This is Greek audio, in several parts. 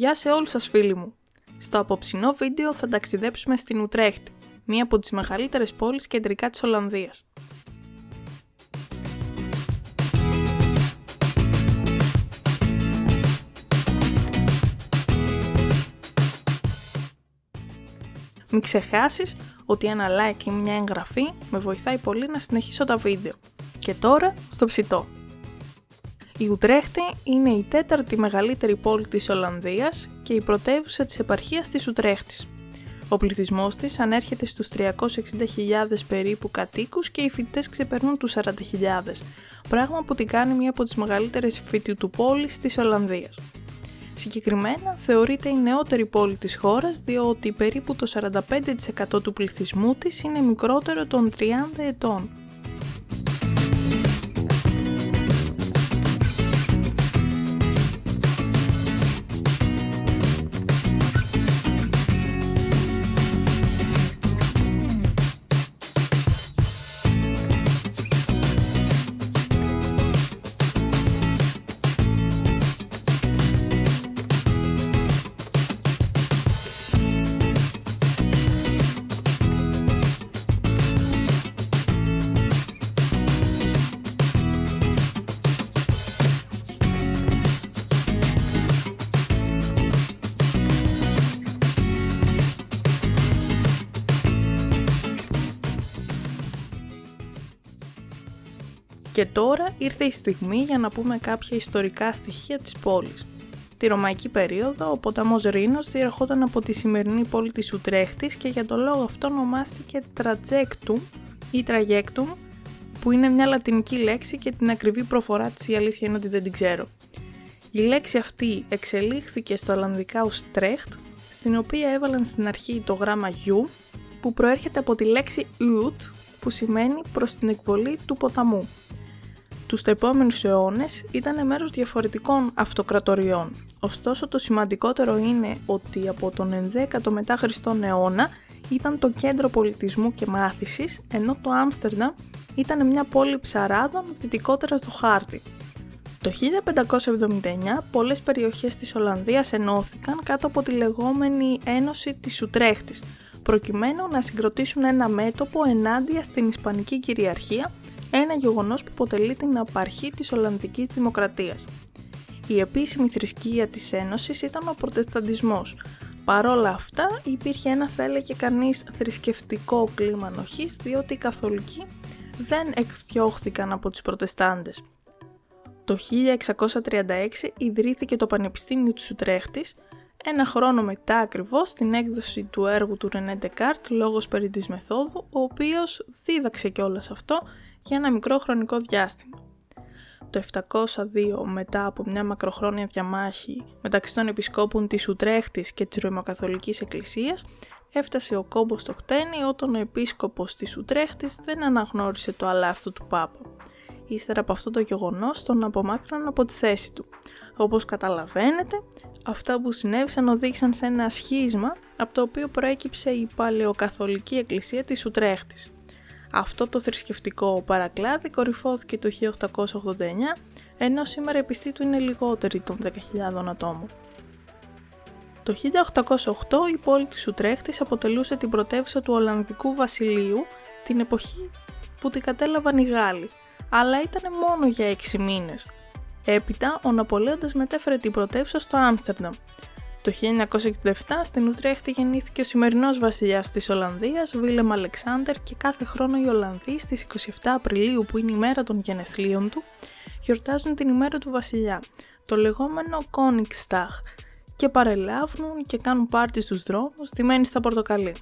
Γεια σε όλους σας φίλοι μου! Στο απόψινό βίντεο θα ταξιδέψουμε στην Ουτρέχτη, μία από τις μεγαλύτερες πόλεις κεντρικά της Ολλανδίας. Μην ξεχάσεις ότι ένα like ή μια εγγραφή με βοηθάει πολύ να συνεχίσω τα βίντεο. Και τώρα στο ψητό. Η Ουτρέχτη είναι η τέταρτη μεγαλύτερη πόλη της Ολλανδίας και η πρωτεύουσα της επαρχίας της Ουτρέχτης. Ο πληθυσμός της ανέρχεται στους 360.000 περίπου κατοίκους και οι φοιτητές ξεπερνούν τους 40.000, πράγμα που την κάνει μία από τις μεγαλύτερες φοιτητοπόλεις της Ολλανδίας. Συγκεκριμένα θεωρείται η νεότερη πόλη της χώρας διότι περίπου το 45% του πληθυσμού της είναι μικρότερο των 30 ετών. Και τώρα ήρθε η στιγμή για να πούμε κάποια ιστορικά στοιχεία της πόλης. Τη ρωμαϊκή περίοδο, ο ποταμός Ρήνος διερχόταν από τη σημερινή πόλη της Ουτρέχτης και για τον λόγο αυτό ονομάστηκε Τρατζέκτουμ ή Τραγέκτουμ, που είναι μια λατινική λέξη και την ακριβή προφορά της η αλήθεια είναι ότι δεν την ξέρω. Η λέξη αυτή εξελίχθηκε στο ολλανδικά ως Τρέχτ, στην οποία έβαλαν στην αρχή το γράμμα U, που προέρχεται από τη λέξη Ut, που σημαίνει προς την εκβολή του ποταμού. Τους επόμενους αιώνες ήταν μέρος διαφορετικών αυτοκρατοριών. Ωστόσο το σημαντικότερο είναι ότι από τον 11ο μετά Χριστόν αιώνα ήταν το κέντρο πολιτισμού και μάθησης, ενώ το Άμστερνταμ ήταν μια πόλη ψαράδων δυτικότερα στο χάρτη. Το 1579 πολλές περιοχές της Ολλανδίας ενώθηκαν κάτω από τη λεγόμενη Ένωση της Ουτρέχτης, προκειμένου να συγκροτήσουν ένα μέτωπο ενάντια στην Ισπανική κυριαρχία, ένα γεγονός που αποτελεί την απαρχή της Ολλανδικής Δημοκρατίας. Η επίσημη θρησκεία της Ένωσης ήταν ο Προτεσταντισμός. Παρόλα αυτά υπήρχε ένα, θα έλεγε κανείς, θρησκευτικό κλίμα ανοχής, διότι οι Καθολικοί δεν εκδιώχθηκαν από τους Προτεστάντες. Το 1636 ιδρύθηκε το Πανεπιστήμιο της Ουτρέχτης, ένα χρόνο μετά ακριβώς την έκδοση του έργου του Ρενέ Ντεκάρτ, λόγος περί της μεθόδου, ο οποίος δίδαξε κιόλας αυτό για ένα μικρό χρονικό διάστημα. Το 702, μετά από μια μακροχρόνια διαμάχη μεταξύ των επισκόπων της Ουτρέχτης και της Ρωμαιοκαθολικής Εκκλησίας, έφτασε ο κόμπος στο χτένι όταν ο επίσκοπος της Ουτρέχτης δεν αναγνώρισε το αλάφτο του Πάπα. Ύστερα από αυτό το γεγονός τον απομάκρυναν από τη θέση του. Όπως καταλαβαίνετε, αυτά που συνέβησαν οδήγησαν σε ένα σχίσμα από το οποίο προέκυψε η Παλαιοκαθολική Εκκλησία της Ουτρέχτης. Αυτό το θρησκευτικό παρακλάδι κορυφώθηκε το 1889, ενώ σήμερα η πιστή του είναι λιγότερη των 10.000 ατόμων. Το 1808 η πόλη της Ουτρέχτης αποτελούσε την πρωτεύουσα του Ολλανδικού Βασιλείου την εποχή που την κατέλαβαν οι Γάλλοι, αλλά ήταν μόνο για 6 μήνες. Έπειτα, ο Ναπολέοντας μετέφερε την πρωτεύουσα στο Άμστερνταμ. Το 1967 στην Ουτρέχτη γεννήθηκε ο σημερινός βασιλιάς της Ολλανδίας, Βίλεμ Αλεξάνδερ, και κάθε χρόνο οι Ολλανδοί στις 27 Απριλίου, που είναι η μέρα των γενεθλίων του, γιορτάζουν την ημέρα του βασιλιά, το λεγόμενο Koningsdag, και παρελάβουν και κάνουν πάρτι στους δρόμους, ντυμένοι στα πορτοκαλί.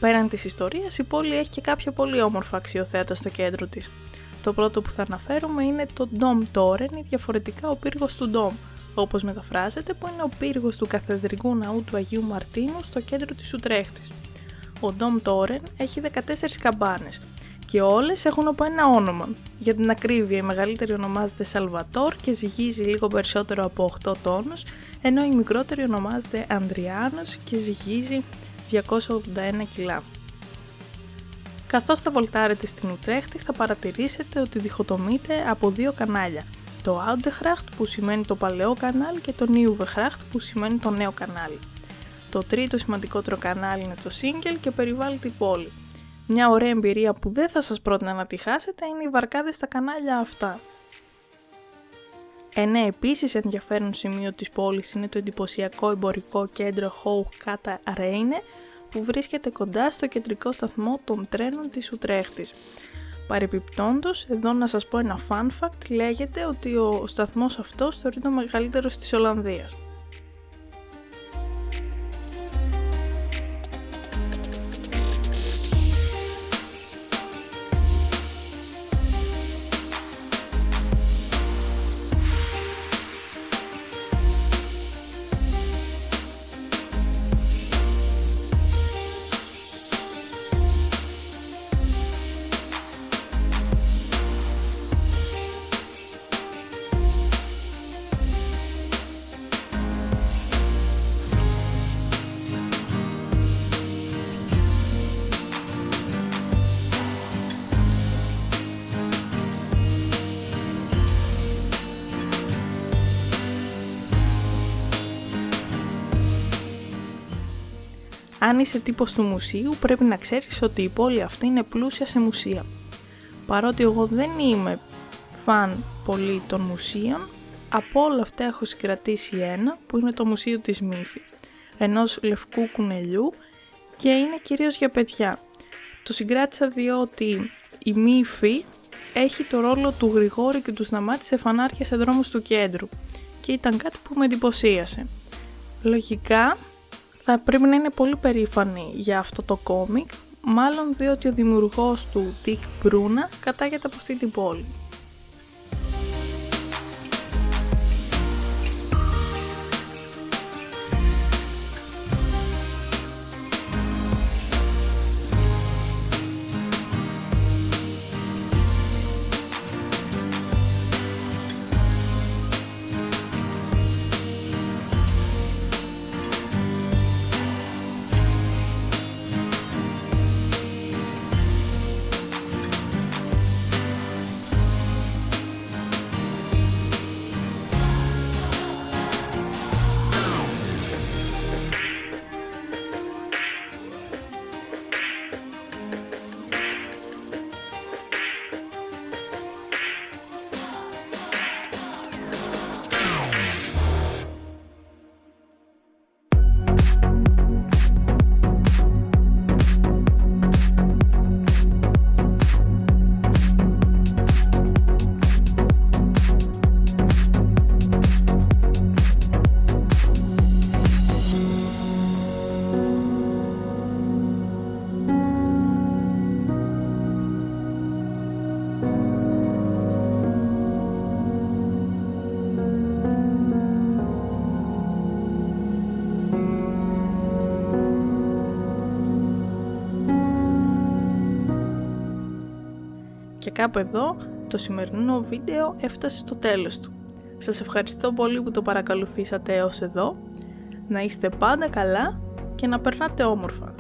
Πέραν της ιστορίας, η πόλη έχει και κάποια πολύ όμορφα αξιοθέατα στο κέντρο της. Το πρώτο που θα αναφέρουμε είναι το Dom Toren ή διαφορετικά ο πύργος του Dom, όπως μεταφράζεται, που είναι ο πύργος του καθεδρικού ναού του Αγίου Μαρτίνου στο κέντρο της Ουτρέχτης. Ο Dom Toren έχει 14 καμπάνες και όλες έχουν από ένα όνομα. Για την ακρίβεια, η μεγαλύτερη ονομάζεται Salvator και ζυγίζει λίγο περισσότερο από 8 τόνους, ενώ η μικρότερη ονομάζεται Andrianos και ζυγίζει 281 κιλά. Καθώς θα βολτάρετε στην Ουτρέχτη θα παρατηρήσετε ότι διχοτομείται από δύο κανάλια, το Oudegracht που σημαίνει το παλαιό κανάλι και το Nieuwegracht που σημαίνει το νέο κανάλι. Το τρίτο σημαντικότερο κανάλι είναι το Singel και περιβάλλει την πόλη. Μια ωραία εμπειρία που δεν θα σας πρότεινα να τη χάσετε είναι οι βαρκάδες στα κανάλια αυτά. Ένα επίσης ενδιαφέρον σημείο της πόλης είναι το εντυπωσιακό εμπορικό κέντρο Hoogkaterijnen Reine που βρίσκεται κοντά στο κεντρικό σταθμό των τρένων της Ουτρέχτης. Παρεπιπτόντως, εδώ να σας πω ένα fun fact, λέγεται ότι ο σταθμός αυτός θεωρείται ο μεγαλύτερος της Ολλανδίας. Αν είσαι τύπος του μουσείου, πρέπει να ξέρεις ότι η πόλη αυτή είναι πλούσια σε μουσεία. Παρότι εγώ δεν είμαι φαν πολύ των μουσείων, από όλα αυτά έχω συγκρατήσει ένα που είναι το Μουσείο της Μύφη, ενός λευκού κουνελιού και είναι κυρίως για παιδιά. Το συγκράτησα διότι η Μύφη έχει το ρόλο του Γρηγόρη και του Σταμάτη σε φανάρια σε δρόμους του κέντρου και ήταν κάτι που με εντυπωσίασε. Λογικά θα πρέπει να είναι πολύ περήφανη για αυτό το κόμικ, μάλλον διότι ο δημιουργός του, Dick Bruna, κατάγεται από αυτή την πόλη. Και κάπου εδώ το σημερινό βίντεο έφτασε στο τέλος του. Σας ευχαριστώ πολύ που το παρακολουθήσατε έως εδώ. Να είστε πάντα καλά και να περνάτε όμορφα.